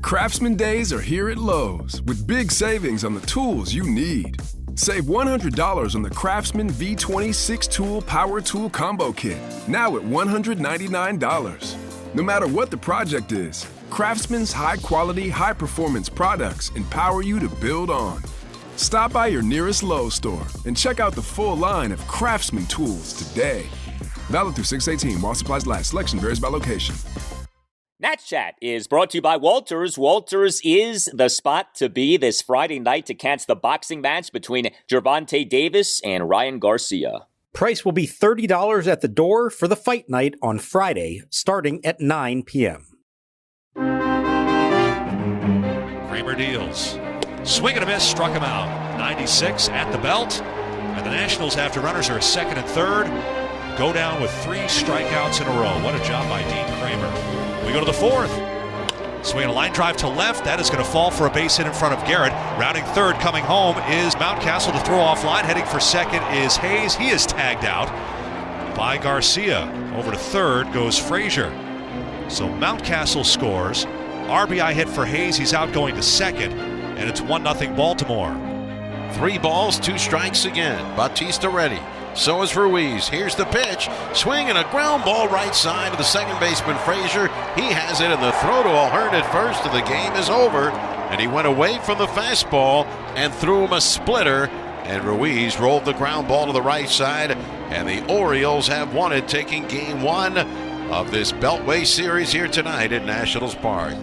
Craftsman Days are here at Lowe's with big savings on the tools you need. Save $100 on the Craftsman V20 6-tool Power Tool Combo Kit, now at $199. No matter what the project is, Craftsman's high-quality, high-performance products empower you to build on. Stop by your nearest Lowe's store and check out the full line of Craftsman tools today. Valid through 6/18 while supplies last. Selection varies by location. Nats Chat is brought to you by Walters. Walters is the spot to be this Friday night to catch the boxing match between Gervonta Davis and Ryan Garcia. Price will be $30 at the door for the fight night on Friday, starting at 9 p.m. Kramer deals. Swing and a miss, struck him out. 96 at the belt. And the Nationals, after runners are second and third, go down with 3 strikeouts in a row. What a job by Dean Kramer. We go to the fourth. Swinging a line drive to left. That is going to fall for a base hit in front of Garrett. Rounding third, coming home is Mountcastle to throw off line. Heading for second is Hayes. He is tagged out by Garcia. Over to third goes Frazier. So Mountcastle scores. RBI hit for Hayes. He's out going to second. And it's 1-0 Baltimore. 3 balls, 2 strikes again. Bautista ready. So is Ruiz. Here's the pitch. Swing and a ground ball right side to the second baseman, Frazier. He has it, and the throw to O'Hearn at first, and the game is over. And he went away from the fastball and threw him a splitter. And Ruiz rolled the ground ball to the right side. And the Orioles have won it, taking game 1 of this Beltway series here tonight at Nationals Park.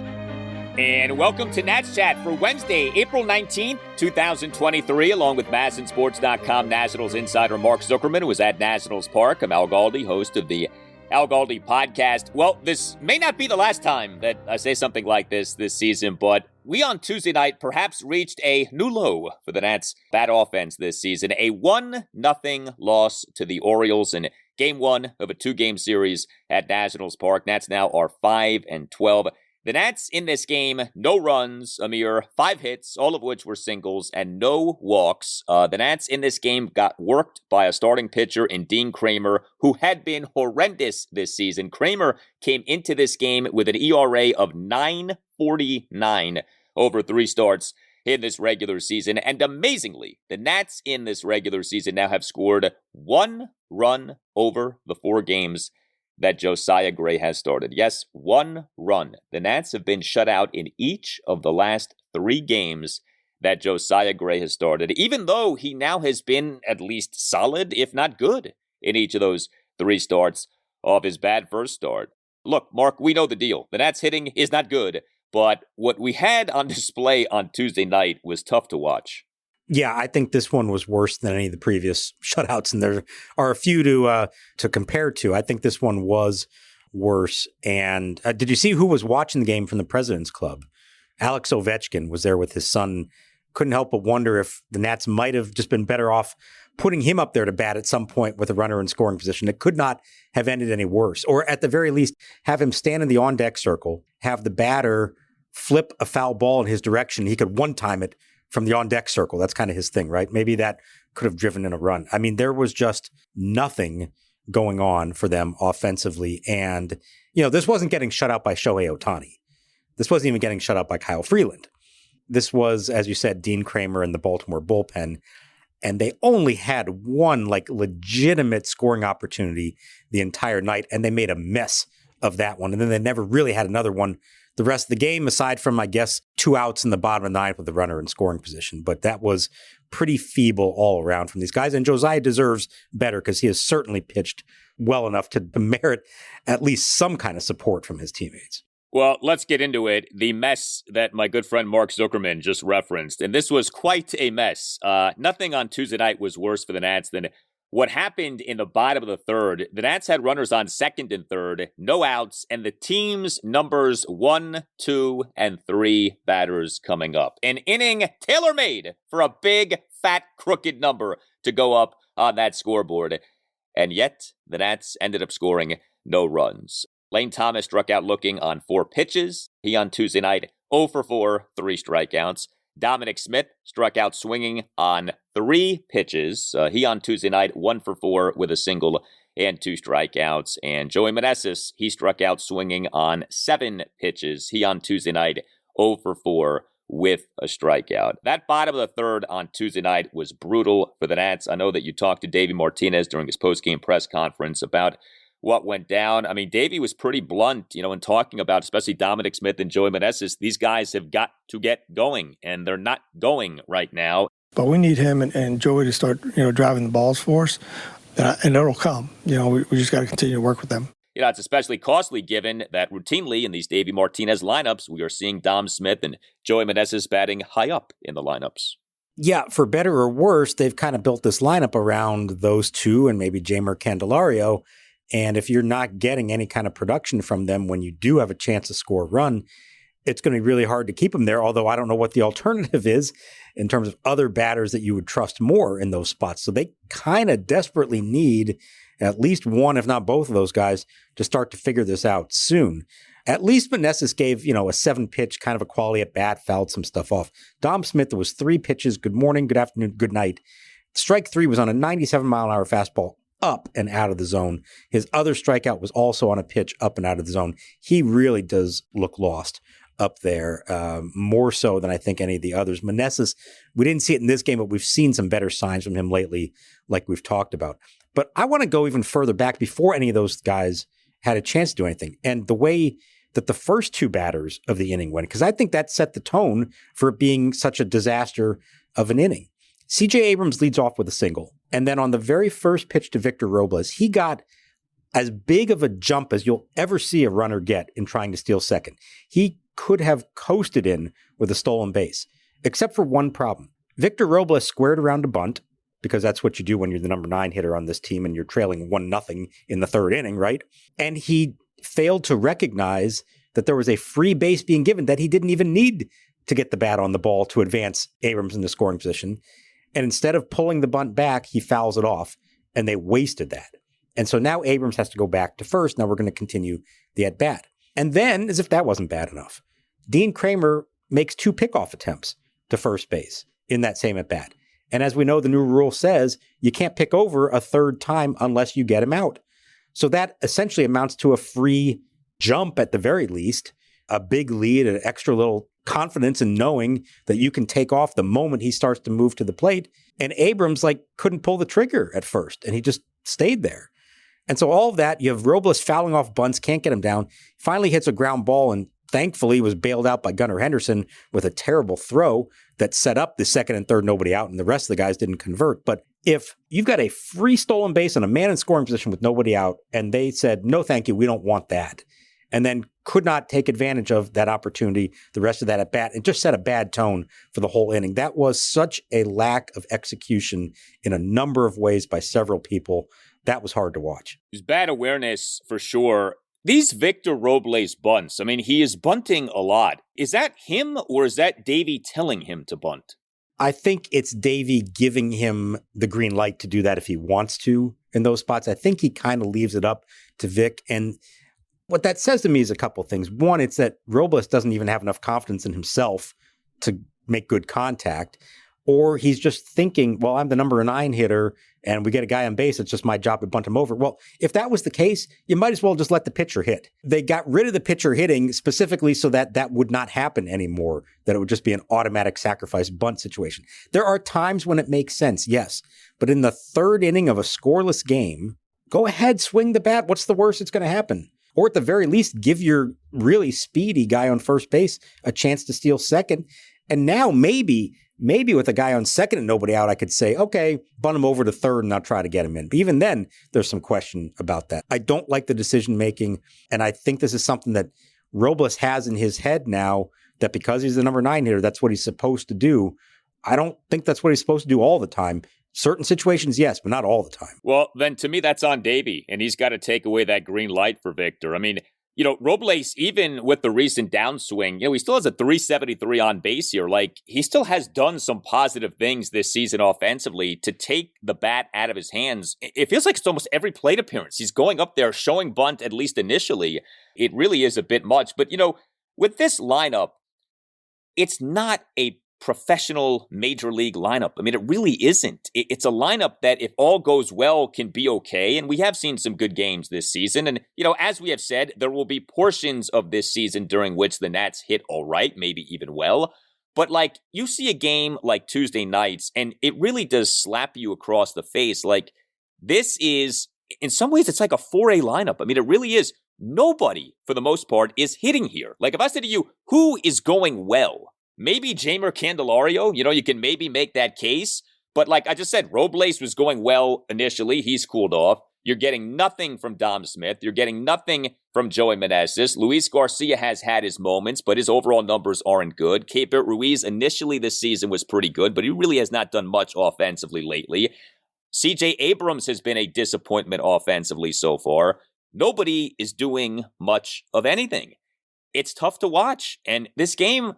And welcome to Nats Chat for Wednesday, April 19th, 2023, along with MASNsports.com Nationals insider Mark Zuckerman, who is at Nationals Park. I'm Al Galdi, host of the Al Galdi podcast. Well, this may not be the last time that I say something like this season, but we on Tuesday night perhaps reached a new low for the Nats' bat offense this season. A 1-0 loss to the Orioles in Game 1 of a 2-game series at Nationals Park. Nats now are 5-12. The Nats in this game, no runs, a mere 5 hits, all of which were singles, and no walks. The Nats in this game got worked by a starting pitcher in Dean Kramer, who had been horrendous this season. Kramer came into this game with an ERA of 9.49 over 3 starts in this regular season. And amazingly, the Nats in this regular season now have scored 1 run over the 4 games that Josiah Gray has started. Yes, 1 run. The Nats have been shut out in each of the last 3 games that Josiah Gray has started, even though he now has been at least solid, if not good, in each of those 3 starts of his bad first start. Look, Mark, we know the deal. The Nats hitting is not good, but what we had on display on Tuesday night was tough to watch. Yeah, I think this one was worse than any of the previous shutouts, and there are a few to compare to. I think this one was worse. And did you see who was watching the game from the President's Club? Alex Ovechkin was there with his son. Couldn't help but wonder if the Nats might have just been better off putting him up there to bat at some point with a runner in scoring position. It could not have ended any worse. Or at the very least, have him stand in the on-deck circle, have the batter flip a foul ball in his direction. He could one-time it from the on-deck circle. That's kind of his thing, right? Maybe that could have driven in a run. I mean, there was just nothing going on for them offensively. And, this wasn't getting shut out by Shohei Ohtani. This wasn't even getting shut out by Kyle Freeland. This was, as you said, Dean Kramer and the Baltimore bullpen. And they only had one, legitimate scoring opportunity the entire night. And they made a mess of that one. And then they never really had another one the rest of the game, aside from, I guess, 2 outs in the bottom of the 9th with the runner in scoring position. But that was pretty feeble all around from these guys. And Josiah deserves better because he has certainly pitched well enough to merit at least some kind of support from his teammates. Well, let's get into it. The mess that my good friend Mark Zuckerman just referenced. And this was quite a mess. Nothing on Tuesday night was worse for the Nats than what happened in the bottom of the 3rd. The Nats had runners on 2nd and 3rd, no outs, and the team's numbers 1, 2, and 3 batters coming up. An inning tailor-made for a big, fat, crooked number to go up on that scoreboard. And yet, the Nats ended up scoring no runs. Lane Thomas struck out looking on 4 pitches. He on Tuesday night 0 for 4, 3 strikeouts. Dominic Smith struck out swinging on 3 pitches. He on Tuesday night 1 for 4 with a single and 2 strikeouts. And Joey Meneses, he struck out swinging on 7 pitches. He on Tuesday night 0 for 4 with a strikeout. That bottom of the third on Tuesday night was brutal for the Nats. I know that you talked to Davey Martinez during his post-game press conference about what went down. I mean, Davey was pretty blunt, in talking about especially Dominic Smith and Joey Meneses. These guys have got to get going, and they're not going right now. But we need him and Joey to start, driving the balls for us, and it'll come. We just got to continue to work with them. It's especially costly given that routinely in these Davey Martinez lineups, we are seeing Dom Smith and Joey Meneses batting high up in the lineups. Yeah, for better or worse, they've kind of built this lineup around those two and maybe Jeimer Candelario. And if you're not getting any kind of production from them when you do have a chance to score a run, it's going to be really hard to keep them there, although I don't know what the alternative is in terms of other batters that you would trust more in those spots. So they kind of desperately need at least one, if not both of those guys, to start to figure this out soon. At least Meneses gave, a 7-pitch kind of a quality at bat, fouled some stuff off. Dom Smith, there was 3 pitches, good morning, good afternoon, good night. Strike 3 was on a 97-mile-an-hour fastball, up and out of the zone. His other strikeout was also on a pitch up and out of the zone. He really does look lost up there, more so than I think any of the others. Meneses, we didn't see it in this game, but we've seen some better signs from him lately, like we've talked about. But I want to go even further back before any of those guys had a chance to do anything. And the way that the first 2 batters of the inning went, because I think that set the tone for it being such a disaster of an inning. C.J. Abrams leads off with a single. And then on the very first pitch to Victor Robles, he got as big of a jump as you'll ever see a runner get in trying to steal second. He could have coasted in with a stolen base, except for one problem. Victor Robles squared around a bunt, because that's what you do when you're the number 9 hitter on this team and you're trailing 1-0 in the third inning, right? And he failed to recognize that there was a free base being given that he didn't even need to get the bat on the ball to advance Abrams in the scoring position. And instead of pulling the bunt back, he fouls it off, and they wasted that. And so now Abrams has to go back to first. Now we're going to continue the at-bat. And then, as if that wasn't bad enough, Dean Kramer makes 2 pickoff attempts to first base in that same at-bat. And as we know, the new rule says you can't pick over a third time unless you get him out. So that essentially amounts to a free jump at the very least, a big lead, an extra little confidence in knowing that you can take off the moment he starts to move to the plate. And Abrams couldn't pull the trigger at first, and he just stayed there. And so all of that, you have Robles fouling off bunts, can't get him down, finally hits a ground ball, and thankfully was bailed out by Gunnar Henderson with a terrible throw that set up the second and third nobody out, and the rest of the guys didn't convert. But if you've got a free stolen base and a man in scoring position with nobody out, and they said, no, thank you, we don't want that, and then could not take advantage of that opportunity, the rest of that at bat, it just set a bad tone for the whole inning. That was such a lack of execution in a number of ways by several people. That was hard to watch. It was bad awareness for sure. These Victor Robles bunts, I mean, he is bunting a lot. Is that him, or is that Davey telling him to bunt? I think it's Davey giving him the green light to do that if he wants to in those spots. I think he kind of leaves it up to Vic. And what that says to me is a couple things. One, it's that Robles doesn't even have enough confidence in himself to make good contact. Or he's just thinking, well, I'm the number 9 hitter and we get a guy on base. It's just my job to bunt him over. Well, if that was the case, you might as well just let the pitcher hit. They got rid of the pitcher hitting specifically so that that would not happen anymore, that it would just be an automatic sacrifice bunt situation. There are times when it makes sense, yes. But in the third inning of a scoreless game, go ahead, swing the bat. What's the worst that's going to happen? Or at the very least, give your really speedy guy on first base a chance to steal second. And now maybe with a guy on second and nobody out, I could say, okay, bunt him over to third and I'll try to get him in. But even then, there's some question about that. I don't like the decision making. And I think this is something that Robles has in his head now, that because he's the number 9 hitter, that's what he's supposed to do. I don't think that's what he's supposed to do all the time. Certain situations, yes, but not all the time. Well, then to me, that's on Davey, and he's got to take away that green light for Victor. I mean, Robles, even with the recent downswing, he still has a 373 on base here. He still has done some positive things this season offensively to take the bat out of his hands. It feels like it's almost every plate appearance. He's going up there, showing bunt, at least initially. It really is a bit much. But, with this lineup, it's not a professional major league lineup. I mean, it really isn't. It's a lineup that, if all goes well, can be okay. And we have seen some good games this season. And, as we have said, there will be portions of this season during which the Nats hit all right, maybe even well. But you see a game like Tuesday nights, and it really does slap you across the face. This is, in some ways, it's like a 4A lineup. I mean, it really is. Nobody, for the most part, is hitting here. If I said to you, who is going well? Maybe Jeimer Candelario, you can maybe make that case. But like I just said, Robles was going well initially. He's cooled off. You're getting nothing from Dom Smith. You're getting nothing from Joey Meneses. Luis Garcia has had his moments, but his overall numbers aren't good. Keibert Ruiz initially this season was pretty good, but he really has not done much offensively lately. CJ Abrams has been a disappointment offensively so far. Nobody is doing much of anything. It's tough to watch. And this game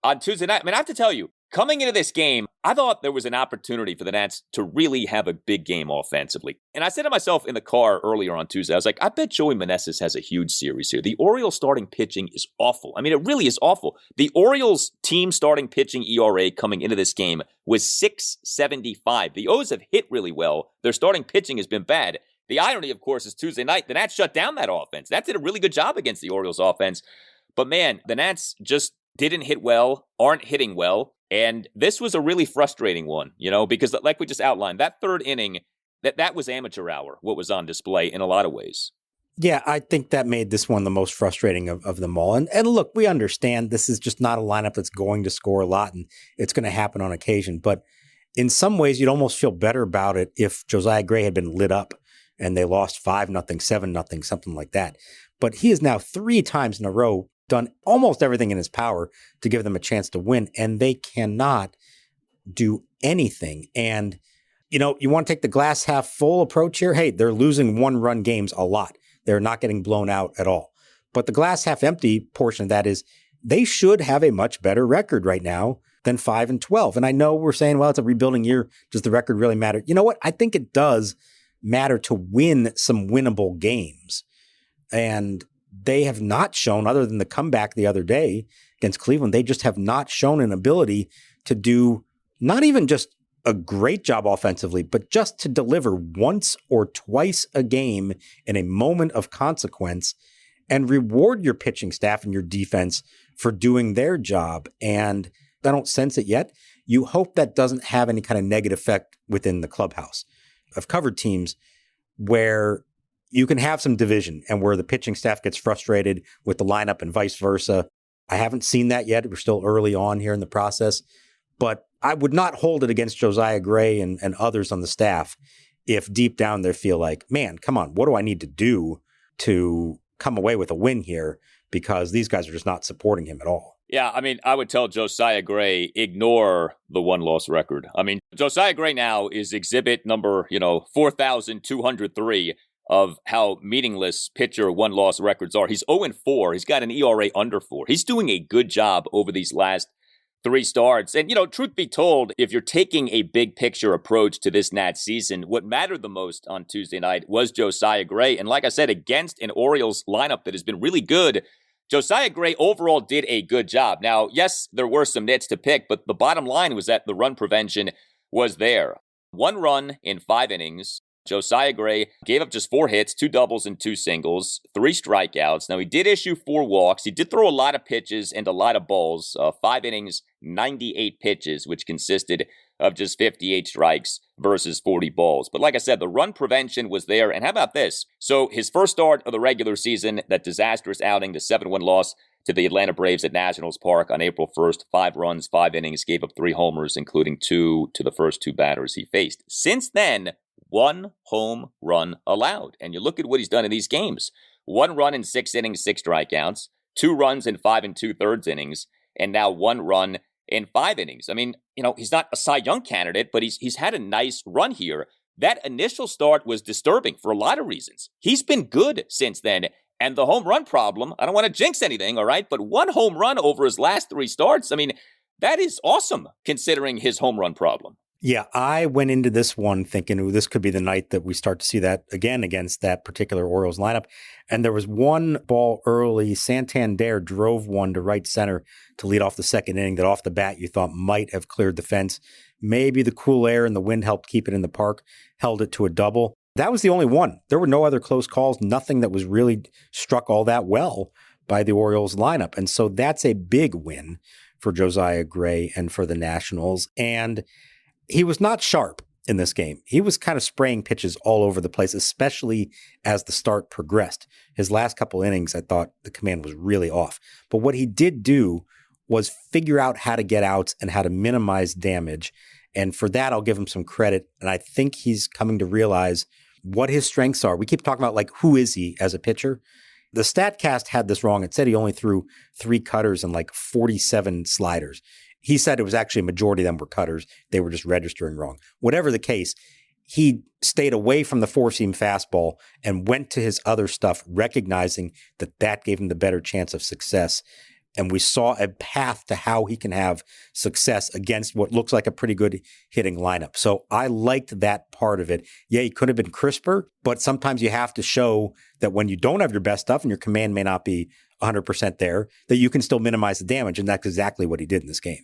on Tuesday night, I have to tell you, coming into this game, I thought there was an opportunity for the Nats to really have a big game offensively. And I said to myself in the car earlier on Tuesday, I was like, I bet Joey Meneses has a huge series here. The Orioles starting pitching is awful. I mean, it really is awful. The Orioles team starting pitching ERA coming into this game was 6.75. The O's have hit really well. Their starting pitching has been bad. The irony, of course, is Tuesday night, the Nats shut down that offense. That did a really good job against the Orioles offense. But man, the Nats just didn't hit well, aren't hitting well. And this was a really frustrating one, because like we just outlined, that third inning, that was amateur hour, what was on display in a lot of ways. Yeah, I think that made this one the most frustrating of them all. And look, we understand this is just not a lineup that's going to score a lot, and it's going to happen on occasion. But in some ways, you'd almost feel better about it if Josiah Gray had been lit up and they lost 5-0, 7-0, something like that. But he has now 3 times in a row done almost everything in his power to give them a chance to win, and they cannot do anything. And, you want to take the glass half full approach here? Hey, they're losing 1-run games a lot. They're not getting blown out at all. But the glass half empty portion of that is they should have a much better record right now than 5-12. And I know we're saying, well, it's a rebuilding year. Does the record really matter? You know what? I think it does matter to win some winnable games. And they have not shown, other than the comeback the other day against Cleveland, they just have not shown an ability to do not even just a great job offensively, but just to deliver once or twice a game in a moment of consequence and reward your pitching staff and your defense for doing their job. And I don't sense it yet. You hope that doesn't have any kind of negative effect within the clubhouse. I've covered teams where you can have some division and where the pitching staff gets frustrated with the lineup and vice versa. I haven't seen that yet. We're still early on here in the process, but I would not hold it against Josiah Gray and others on the staff if deep down they feel like, man, come on, what do I need to do to come away with a win here? Because these guys are just not supporting him at all. Yeah, I would tell Josiah Gray, ignore the 1-loss record. Josiah Gray now is exhibit number, 4,203 of how meaningless pitcher 1-loss records are. He's 0-4. He's got an ERA under 4. He's doing a good job over these last 3 starts. And, truth be told, if you're taking a big picture approach to this Nats season, what mattered the most on Tuesday night was Josiah Gray. And like I said, against an Orioles lineup that has been really good, Josiah Gray overall did a good job. Now, yes, there were some nits to pick, but the bottom line was that the run prevention was there. 1 run in 5 innings. Josiah Gray gave up just 4 hits, 2 doubles and 2 singles, 3 strikeouts. Now, he did issue 4 walks. He did throw a lot of pitches and a lot of balls. 5 innings, 98 pitches, which consisted of just 58 strikes versus 40 balls. But like I said, the run prevention was there. And how about this? So his first start of the regular season, that disastrous outing, the 7-1 loss to the Atlanta Braves at Nationals Park on April 1st, 5 runs, 5 innings, gave up 3 homers, including 2 to the first 2 batters he faced. Since then, 1 home run allowed. And you look at what he's done in these games. 1 run in 6 innings, 6 strikeouts, 2 runs in 5 2/3 innings, and now 1 run in 5 innings. He's not a Cy Young candidate, but he's had a nice run here. That initial start was disturbing for a lot of reasons. He's been good since then. And the home run problem, I don't want to jinx anything, all right? But 1 home run over his last 3 starts, that is awesome considering his home run problem. Yeah, I went into this one thinking, ooh, this could be the night that we start to see that again against that particular Orioles lineup. And there was one ball early. Santander drove one to right center to lead off the second inning that off the bat you thought might have cleared the fence. Maybe the cool air and the wind helped keep it in the park, held it to a double. That was the only one. There were no other close calls, nothing that was really struck all that well by the Orioles lineup. And so that's a big win for Josiah Gray and for the Nationals. And he was not sharp in this game. He was kind of spraying pitches all over the place, especially as the start progressed. His last couple innings, I thought the command was really off. But what he did do was figure out how to get outs and how to minimize damage. And for that, I'll give him some credit. And I think he's coming to realize what his strengths are. We keep talking about, like, who is he as a pitcher? The StatCast had this wrong. It said he only threw 3 cutters and like 47 sliders. He said it was actually a majority of them were cutters. They were just registering wrong. Whatever the case, he stayed away from the four-seam fastball and went to his other stuff, recognizing that that gave him the better chance of success. And we saw a path to how he can have success against what looks like a pretty good hitting lineup. So I liked that part of it. Yeah, he could have been crisper, but sometimes you have to show that when you don't have your best stuff and your command may not be 100% there, that you can still minimize the damage. And that's exactly what he did in this game.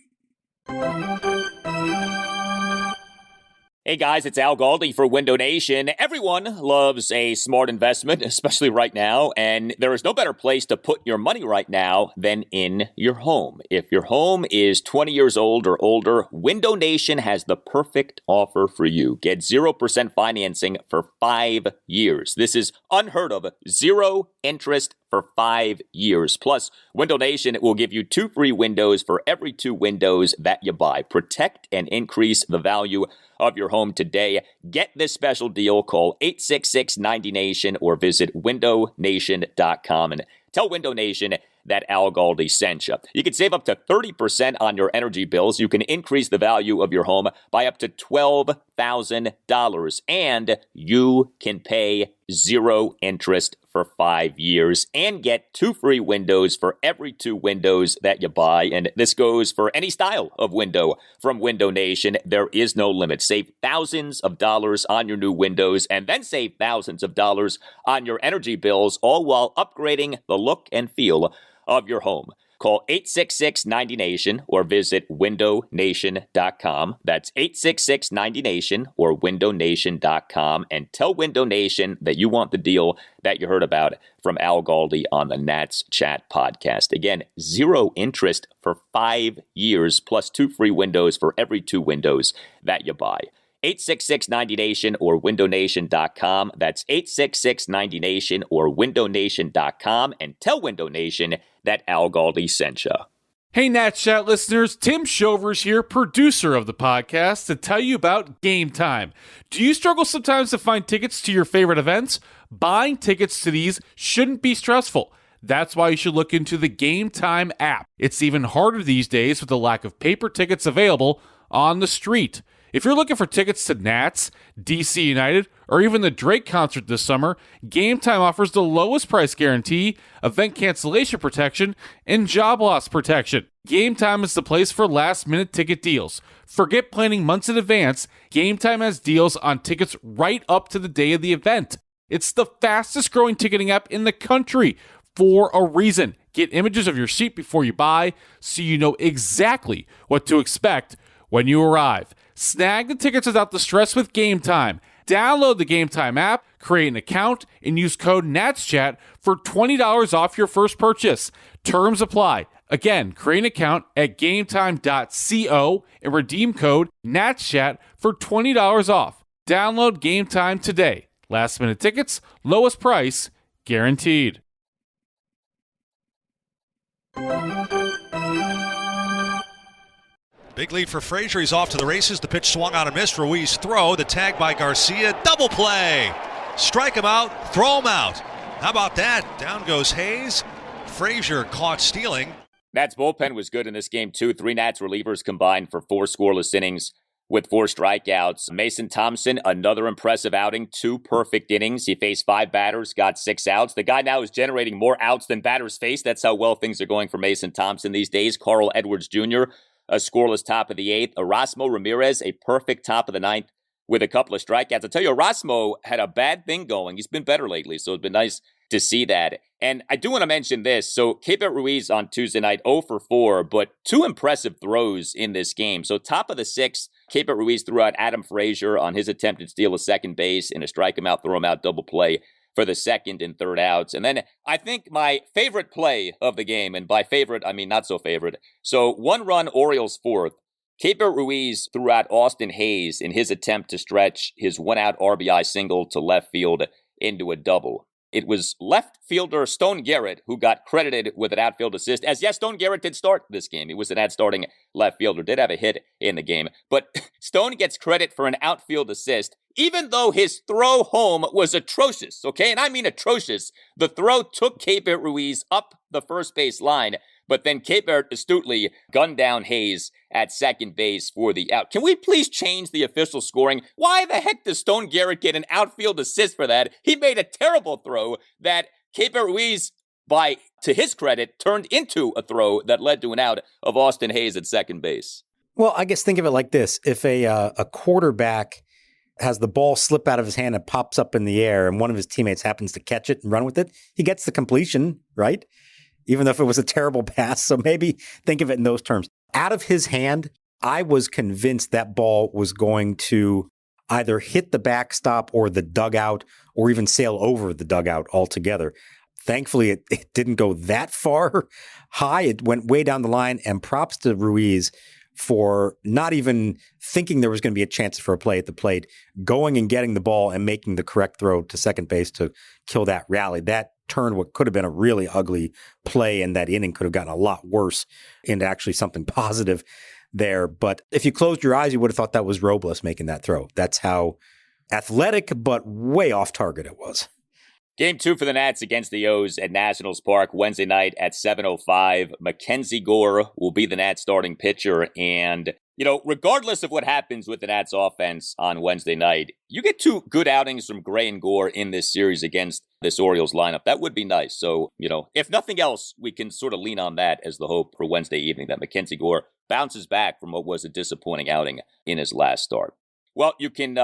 Hey guys, it's Al Galdi for Window Nation. Everyone loves a smart investment, especially right now, and there is no better place to put your money right now than in your home. If your home is 20 years old or older, Window Nation has the perfect offer for you. Get 0% financing for 5 years. This is unheard of. 0 interest for 5 years. Plus, Window Nation will give you 2 free windows for every 2 windows that you buy. Protect and increase the value of your home today. Get this special deal. Call 866-90-NATION or visit windownation.com and tell Window Nation that Al Galdi sent you. You can save up to 30% on your energy bills. You can increase the value of your home by up to $12,000, and you can pay 0 interest for 5 years and get 2 free windows for every 2 windows that you buy. And this goes for any style of window from Window Nation. There is no limit. Save thousands of dollars on your new windows and then save thousands of dollars on your energy bills, all while upgrading the look and feel of your home. Call 866-90-NATION or visit windownation.com. That's 866-90-NATION or windownation.com, and tell Window Nation that you want the deal that you heard about from Al Galdi on the Nats Chat podcast. Again, 0 interest for 5 years plus 2 free windows for every 2 windows that you buy. 866-90-NATION or windownation.com. That's 866-90-NATION or windownation.com, and tell Window Nation that Al Galdi sent you. Hey, Nats Chat listeners, Tim Shovers here, producer of the podcast, to tell you about Game Time. Do you struggle sometimes to find tickets to your favorite events? Buying tickets to these shouldn't be stressful. That's why you should look into the Game Time app. It's even harder these days with the lack of paper tickets available on the street. If you're looking for tickets to Nats, DC United, or even the Drake concert this summer, Game Time offers the lowest price guarantee, event cancellation protection, and job loss protection. Game Time is the place for last-minute ticket deals. Forget planning months in advance. Game Time has deals on tickets right up to the day of the event. It's the fastest-growing ticketing app in the country for a reason. Get images of your seat before you buy so you know exactly what to expect when you arrive. Snag the tickets without the stress with Game Time. Download the Game Time app, create an account, and use code NATSCHAT for $20 off your first purchase. Terms apply. Again, create an account at gametime.co and redeem code NATSCHAT for $20 off. Download Game Time today. Last minute tickets, lowest price, guaranteed. Big lead for Frazier. He's off to the races. The pitch swung on and missed. Ruiz throw. The tag by Garcia. Double play. Strike him out. Throw him out. How about that? Down goes Hays. Frazier caught stealing. Nats bullpen was good in this game, too. 3 Nats relievers combined for 4 scoreless innings with 4 strikeouts. Mason Thompson, another impressive outing, 2 perfect innings. He faced 5 batters, got 6 outs. The guy now is generating more outs than batters faced. That's how well things are going for Mason Thompson these days. Carl Edwards Jr., a scoreless top of the eighth. Erasmo Ramirez, a perfect top of the ninth with a couple of strikeouts. I'll tell you, Erasmo had a bad thing going. He's been better lately, so it's been nice to see that. And I do want to mention this. So Keibert Ruiz on Tuesday night, 0 for 4, but 2 impressive throws in this game. So top of the sixth, Keibert Ruiz threw out Adam Frazier on his attempted steal of second base in a strike him out, throw him out double play for the second and third outs. And then I think my favorite play of the game, and by favorite, I mean not so favorite. So 1-run Orioles fourth. Keibert Ruiz threw out Austin Hays in his attempt to stretch his 1-out RBI single to left field into a double. It was left fielder Stone Garrett who got credited with an outfield assist. As yes, Stone Garrett did start this game. He was an starting left fielder, did have a hit in the game. But Stone gets credit for an outfield assist, even though his throw home was atrocious, okay? And I mean atrocious. The throw took Keibert Ruiz up the first base line, but then Keibert astutely gunned down Hays at second base for the out. Can we please change the official scoring? Why the heck does Stone Garrett get an outfield assist for that? He made a terrible throw that Keibert Ruiz, to his credit, turned into a throw that led to an out of Austin Hays at second base. Well, I guess think of it like this. If a quarterback has the ball slip out of his hand and pops up in the air and one of his teammates happens to catch it and run with it, he gets the completion, right? Even though if it was a terrible pass. So maybe think of it in those terms. Out of his hand, I was convinced that ball was going to either hit the backstop or the dugout or even sail over the dugout altogether. Thankfully, it didn't go that far high. It went way down the line, and props to Ruiz for not even thinking there was going to be a chance for a play at the plate, going and getting the ball and making the correct throw to second base to kill that rally. That turned what could have been a really ugly play, and that inning could have gotten a lot worse into actually something positive there. But if you closed your eyes, you would have thought that was Robles making that throw. That's how athletic but way off target it was. Game 2 for the Nats against the O's at Nationals Park Wednesday night at 7:05. Mackenzie Gore will be the Nats starting pitcher. And, regardless of what happens with the Nats offense on Wednesday night, you get 2 good outings from Gray and Gore in this series against this Orioles lineup. That would be nice. So, if nothing else, we can sort of lean on that as the hope for Wednesday evening, that Mackenzie Gore bounces back from what was a disappointing outing in his last start. Well, you can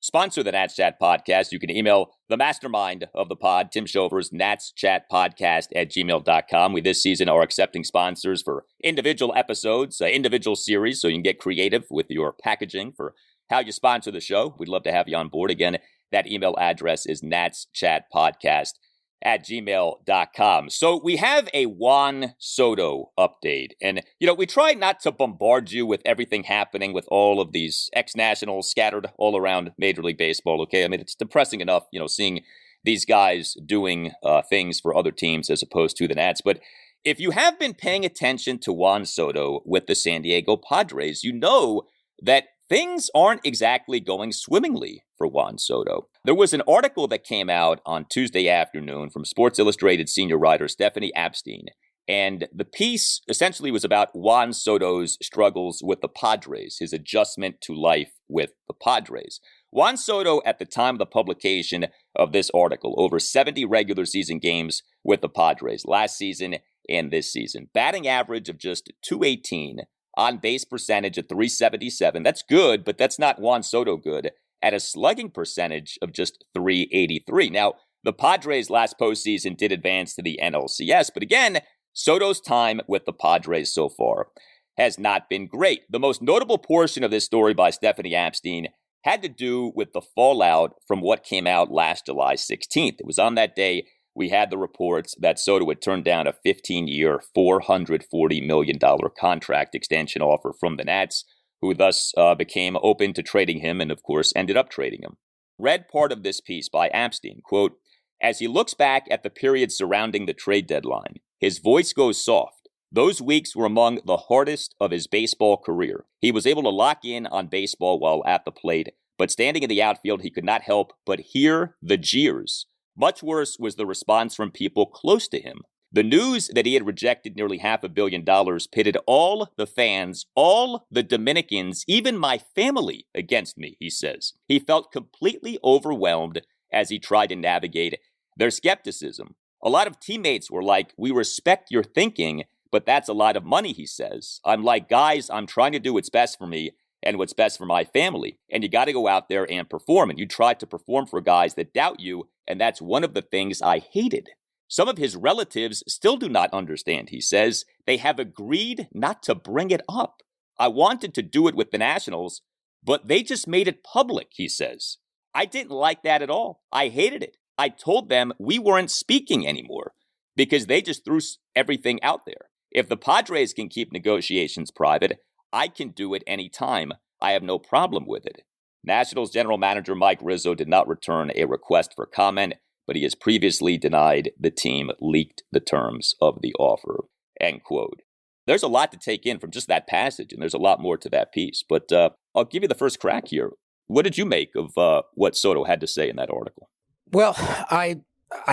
sponsor the Nats Chat podcast. You can email the mastermind of the pod, Tim Shover's natschatpodcast@gmail.com. We this season are accepting sponsors for individual episodes, individual series, so you can get creative with your packaging for how you sponsor the show. We'd love to have you on board. Again, that email address is natschatpodcast@gmail.com. So we have a Juan Soto update. And, we try not to bombard you with everything happening with all of these ex-nationals scattered all around Major League Baseball, okay? I mean, it's depressing enough, seeing these guys doing things for other teams as opposed to the Nats. But if you have been paying attention to Juan Soto with the San Diego Padres, you know that things aren't exactly going swimmingly for Juan Soto. There was an article that came out on Tuesday afternoon from Sports Illustrated senior writer Stephanie Apstein, and the piece essentially was about Juan Soto's struggles with the Padres, his adjustment to life with the Padres. Juan Soto, at the time of the publication of this article, over 70 regular season games with the Padres last season and this season. Batting average of just .218, on-base percentage of .377. That's good, but that's not Juan Soto good. At a slugging percentage of just .383. Now, the Padres last postseason did advance to the NLCS, but again, Soto's time with the Padres so far has not been great. The most notable portion of this story by Stephanie Apstein had to do with the fallout from what came out last July 16th. It was on that day we had the reports that Soto had turned down a 15-year, $440 million contract extension offer from the Nats, who thus became open to trading him and, of course, ended up trading him. Read part of this piece by Apstein, quote, "As he looks back at the period surrounding the trade deadline, his voice goes soft. Those weeks were among the hardest of his baseball career. He was able to lock in on baseball while at the plate, but standing in the outfield, he could not help but hear the jeers. Much worse was the response from people close to him. The news that he had rejected nearly $500 million pitted all the fans, all the Dominicans, even my family against me," he says. He felt completely overwhelmed as he tried to navigate their skepticism. A lot of teammates were like, "We respect your thinking, but that's a lot of money, he says. I'm like, guys, I'm trying to do what's best for me and what's best for my family. And you got to go out there and perform. And you try to perform for guys that doubt you. And that's one of the things I hated. Some of his relatives still do not understand, he says. They have agreed not to bring it up. I wanted to do it with the Nationals, but they just made it public, he says. I didn't like that at all. I hated it. I told them we weren't speaking anymore because they just threw everything out there. If the Padres can keep negotiations private, I can do it anytime. I have no problem with it. Nationals general manager Mike Rizzo did not return a request for comment, but he has previously denied the team leaked the terms of the offer, end quote. There's a lot to take in from just that passage, and there's a lot more to that piece. But I'll give you the first crack here. What did you make of what Soto had to say in that article? Well, I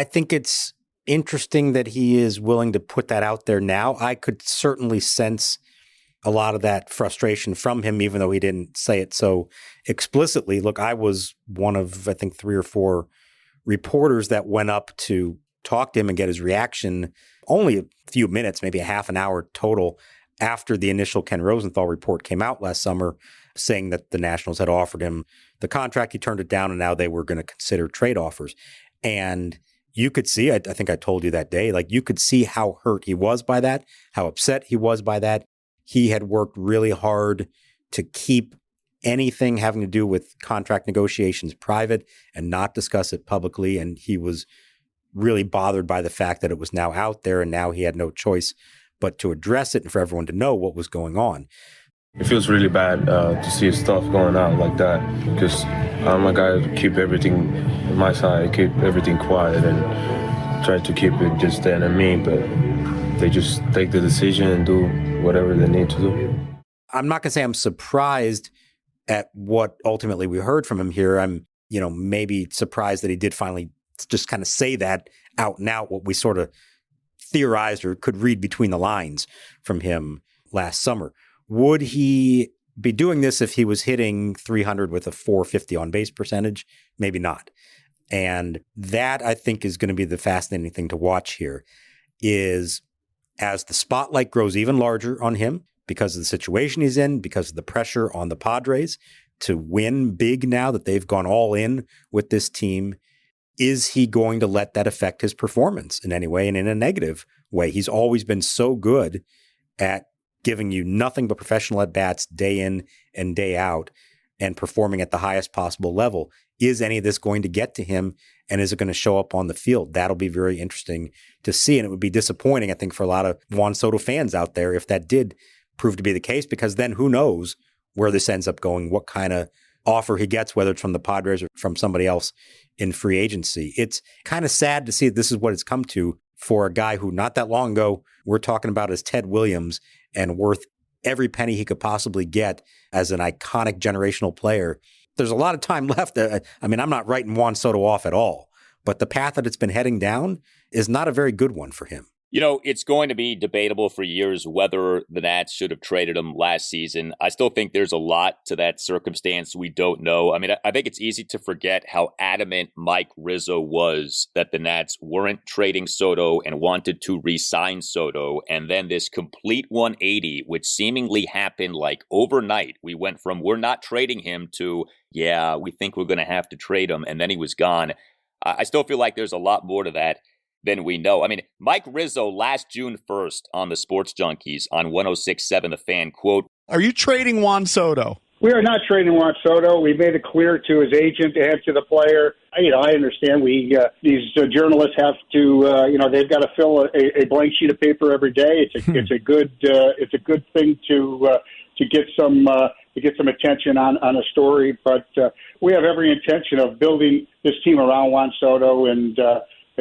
think it's interesting that he is willing to put that out there now. I could certainly sense a lot of that frustration from him, even though he didn't say it so explicitly. Look, I was one of, I think, 3 or 4 reporters that went up to talk to him and get his reaction only a few minutes, maybe a half an hour total, after the initial Ken Rosenthal report came out last summer, saying that the Nationals had offered him the contract. He turned it down, and now they were going to consider trade offers. And you could see, I think I told you that day, like you could see how hurt he was by that, how upset he was by that. He had worked really hard to keep anything having to do with contract negotiations private and not discuss it publicly. And he was really bothered by the fact that it was now out there, and now he had no choice but to address it and for everyone to know what was going on. It feels really bad to see stuff going out like that, because I'm a guy to keep everything on my side, keep everything quiet and try to keep it just Dan and me, but they just take the decision and do whatever they need to do. I'm not going to say I'm surprised at what ultimately we heard from him here. I'm, maybe surprised that he did finally just kind of say that out and out, what we sort of theorized or could read between the lines from him last summer. Would he be doing this if he was hitting 300 with a 450 on base percentage? Maybe not. And that, I think, is going to be the fascinating thing to watch here, is as the spotlight grows even larger on him because of the situation he's in, because of the pressure on the Padres to win big now that they've gone all in with this team, is he going to let that affect his performance in any way and in a negative way? He's always been so good at giving you nothing but professional at-bats day in and day out and performing at the highest possible level. Is any of this going to get to him, and is it going to show up on the field? That'll be very interesting to see, and it would be disappointing, I think, for a lot of Juan Soto fans out there if that did prove to be the case, because then who knows where this ends up going, what kind of offer he gets, whether it's from the Padres or from somebody else in free agency. It's kind of sad to see that this is what it's come to for a guy who not that long ago we're talking about as Ted Williams and worth every penny he could possibly get as an iconic generational player. There's a lot of time left. I mean, I'm not writing Juan Soto off at all, but the path that it's been heading down is not a very good one for him. It's going to be debatable for years whether the Nats should have traded him last season. I still think there's a lot to that circumstance we don't know. I mean, I think it's easy to forget how adamant Mike Rizzo was that the Nats weren't trading Soto and wanted to re-sign Soto. And then this complete 180, which seemingly happened like overnight. We went from we're not trading him to, yeah, we think we're going to have to trade him. And then he was gone. I still feel like there's a lot more to that than we know. I mean, Mike Rizzo last June 1st on the Sports Junkies on 106.7 The Fan, quote, "Are you trading Juan Soto?" We are not trading Juan Soto. We made it clear to his agent and to the player. I understand these journalists have to, they've got to fill a blank sheet of paper every day. It's a good thing to get some attention on a story. But we have every intention of building this team around Juan Soto, and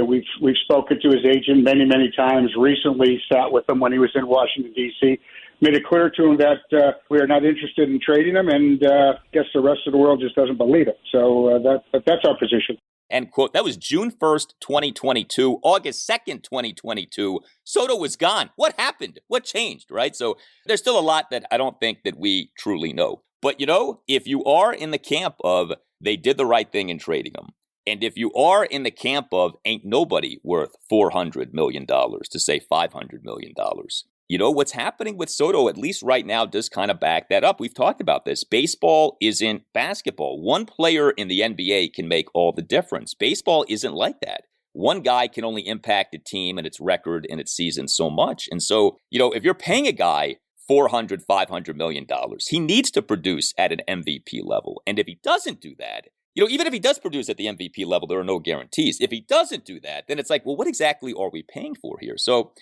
we've spoken to his agent many, many times. Recently sat with him when he was in Washington, D.C., made it clear to him that we are not interested in trading him, and I guess the rest of the world just doesn't believe it. So that's our position. End quote. That was June 1st, 2022. August 2nd, 2022. Soto was gone. What happened? What changed, right? So there's still a lot that I don't think that we truly know. But, if you are in the camp of they did the right thing in trading him, and if you are in the camp of ain't nobody worth $400 million to say $500 million, what's happening with Soto, at least right now, does kind of back that up. We've talked about this. Baseball isn't basketball. One player in the NBA can make all the difference. Baseball isn't like that. One guy can only impact a team and its record and its season so much. And so, if you're paying a guy $400, $500 million, he needs to produce at an MVP level. And if he doesn't do that, even if he does produce at the MVP level, there are no guarantees. If he doesn't do that, then it's like, well, what exactly are we paying for here? So,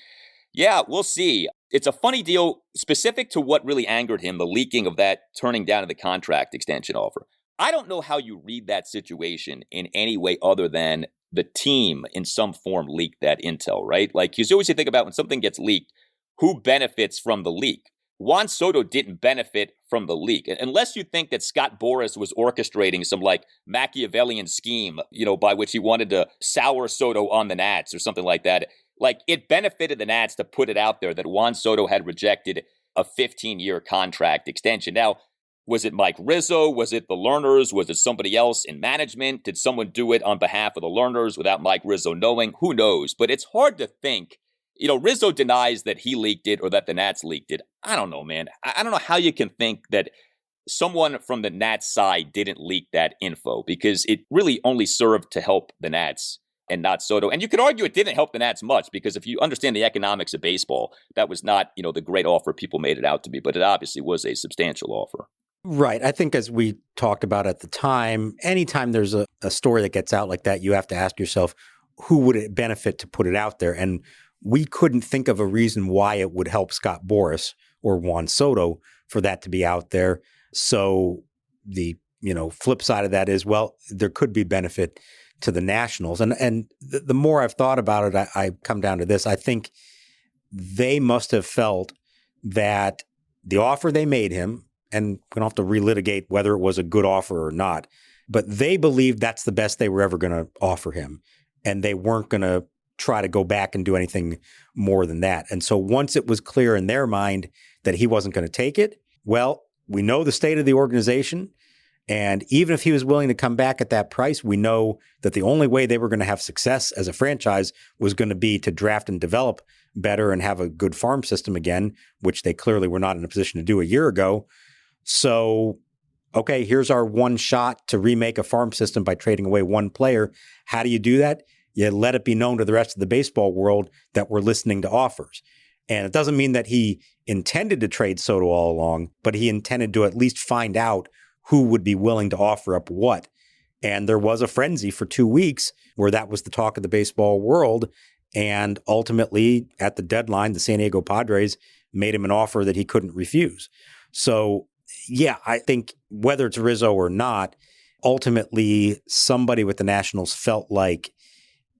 yeah, we'll see. It's a funny deal specific to what really angered him, the leaking of that turning down of the contract extension offer. I don't know how you read that situation in any way other than the team in some form leaked that intel, right? Like, you always think about when something gets leaked, who benefits from the leak? Juan Soto didn't benefit from the leak. Unless you think that Scott Boras was orchestrating some like Machiavellian scheme, by which he wanted to sour Soto on the Nats or something like that. Like, it benefited the Nats to put it out there that Juan Soto had rejected a 15-year contract extension. Now, was it Mike Rizzo? Was it the Lerners? Was it somebody else in management? Did someone do it on behalf of the Lerners without Mike Rizzo knowing? Who knows? But it's hard to think. Rizzo denies that he leaked it or that the Nats leaked it. I don't know, man. I don't know how you can think that someone from the Nats side didn't leak that info, because it really only served to help the Nats and not Soto. And you could argue it didn't help the Nats much, because if you understand the economics of baseball, that was not, the great offer people made it out to be, but it obviously was a substantial offer. Right. I think as we talked about at the time, anytime there's a story that gets out like that, you have to ask yourself, who would it benefit to put it out there? And we couldn't think of a reason why it would help Scott Boras or Juan Soto for that to be out there. So the, flip side of that is, well, there could be benefit to the Nationals. And the more I've thought about it, I come down to this. I think they must have felt that the offer they made him, and we don't have to relitigate whether it was a good offer or not, but they believed that's the best they were ever going to offer him. And they weren't going to try to go back and do anything more than that. And so once it was clear in their mind that he wasn't going to take it, well, we know the state of the organization. And even if he was willing to come back at that price, we know that the only way they were going to have success as a franchise was going to be to draft and develop better and have a good farm system again, which they clearly were not in a position to do a year ago. So, okay, here's our one shot to remake a farm system by trading away one player. How do you do that? You let it be known to the rest of the baseball world that we're listening to offers. And it doesn't mean that he intended to trade Soto all along, but he intended to at least find out who would be willing to offer up what. And there was a frenzy for 2 weeks where that was the talk of the baseball world. And ultimately, at the deadline, the San Diego Padres made him an offer that he couldn't refuse. So, yeah, I think whether it's Rizzo or not, ultimately somebody with the Nationals felt like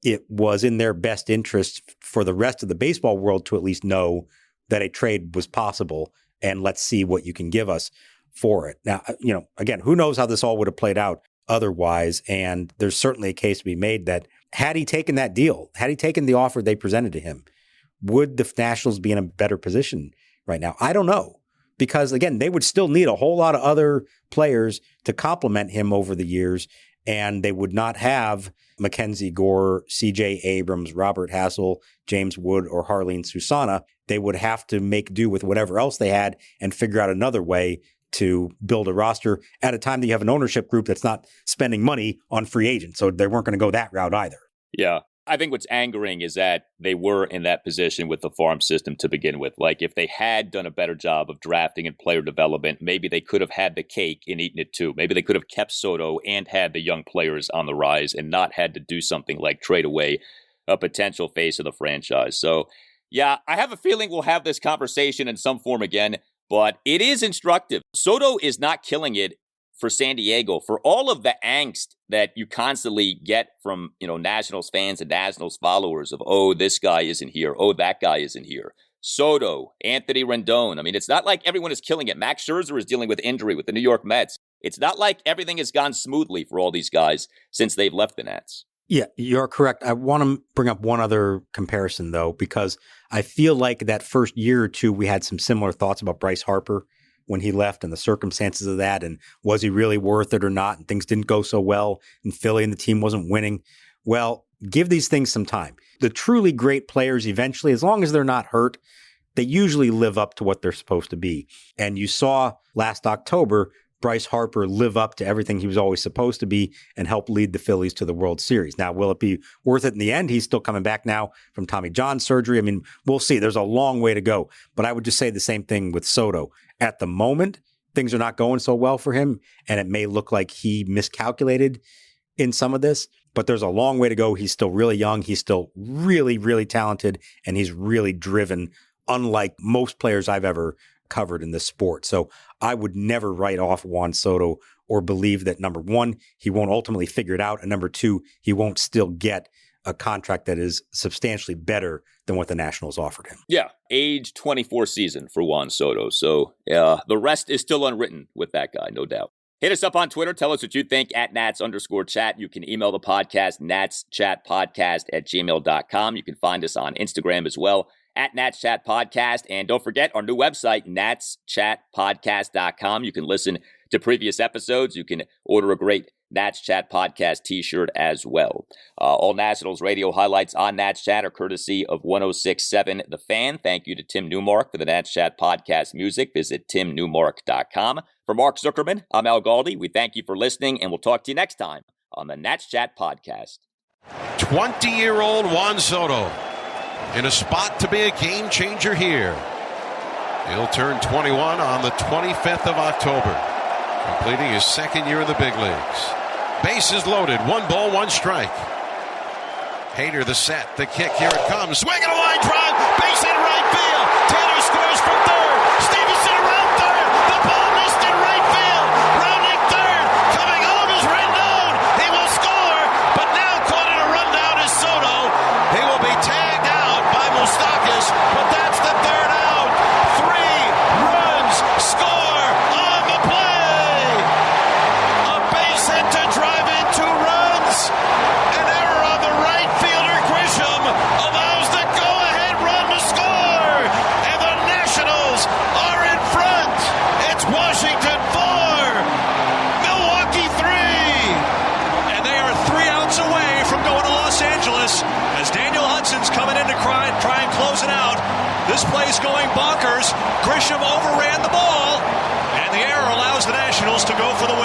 it was in their best interest for the rest of the baseball world to at least know that a trade was possible, and let's see what you can give us for it. Now, again, who knows how this all would have played out otherwise, and there's certainly a case to be made that had he taken that deal, had he taken the offer they presented to him, would the Nationals be in a better position right now? I don't know, because, again, they would still need a whole lot of other players to complement him over the years, and they would not have Mackenzie Gore, C.J. Abrams, Robert Hassel, James Wood, or Harleen Susana. They would have to make do with whatever else they had and figure out another way to build a roster at a time that you have an ownership group that's not spending money on free agents. So they weren't going to go that route either. Yeah. I think what's angering is that they were in that position with the farm system to begin with. Like, if they had done a better job of drafting and player development, maybe they could have had the cake and eaten it too. Maybe they could have kept Soto and had the young players on the rise and not had to do something like trade away a potential face of the franchise. So, yeah, I have a feeling we'll have this conversation in some form again, but it is instructive. Soto is not killing it for San Diego, for all of the angst that you constantly get from, Nationals fans and Nationals followers of, oh, this guy isn't here, oh, that guy isn't here. Soto, Anthony Rendon. I mean, it's not like everyone is killing it. Max Scherzer is dealing with injury with the New York Mets. It's not like everything has gone smoothly for all these guys since they've left the Nats. Yeah, you're correct. I want to bring up one other comparison, though, because I feel like that first year or two, we had some similar thoughts about Bryce Harper when he left and the circumstances of that, and was he really worth it or not, and things didn't go so well in Philly and the team wasn't winning. Well, give these things some time. The truly great players eventually, as long as they're not hurt, they usually live up to what they're supposed to be. And you saw last October, Bryce Harper live up to everything he was always supposed to be and help lead the Phillies to the World Series. Now, will it be worth it in the end? He's still coming back now from Tommy John surgery. I mean, we'll see. There's a long way to go. But I would just say the same thing with Soto. At the moment, things are not going so well for him, and it may look like he miscalculated in some of this, but there's a long way to go. He's still really young. He's still really, really talented, and he's really driven, unlike most players I've ever covered in this sport. So I would never write off Juan Soto or believe that, number one, he won't ultimately figure it out, and number two, he won't still get a contract that is substantially better than what the Nationals offered him. Yeah, age 24 season for Juan Soto. So the rest is still unwritten with that guy, no doubt. Hit us up on Twitter. Tell us what you think at Nats_chat. You can email the podcast, natschatpodcast@gmail.com. You can find us on Instagram as well, at Nats Chat Podcast. And don't forget our new website, natschatpodcast.com. You can listen to previous episodes. You can order a great Nats Chat Podcast t-shirt as well. All Nationals radio highlights on Nats Chat are courtesy of 106.7 The Fan. Thank you to Tim Newmark for the Nats Chat Podcast music. Visit timnewmark.com. For Mark Zuckerman, I'm Al Galdi. We thank you for listening, and we'll talk to you next time on the Nats Chat Podcast. 20-year-old Juan Soto in a spot to be a game changer here. He'll turn 21 on the 25th of October, completing his second year in the big leagues. Bases loaded, 1 ball, 1 strike. Hader the set, the kick, here it comes. Swing and a line drive, base hit right field. Taylor scores from third. Stevenson around third. The ball missed in right field. Rounding third, coming home is Rendon. He will score, but now caught in a rundown is Soto. He will be tagged out by Moustakas, but that's the third out. 3 runs, score on the play. A base hit to drive in 2 runs. An error on the right fielder, Grisham, allows the go-ahead run to score. And the Nationals are in front. It's Washington 4, Milwaukee 3. And they are 3 outs away from going to Los Angeles as Daniel Hudson's coming in to try and close it out. This play's going bonkers. Grisham overran the ball, and the error allows the Nationals to go for the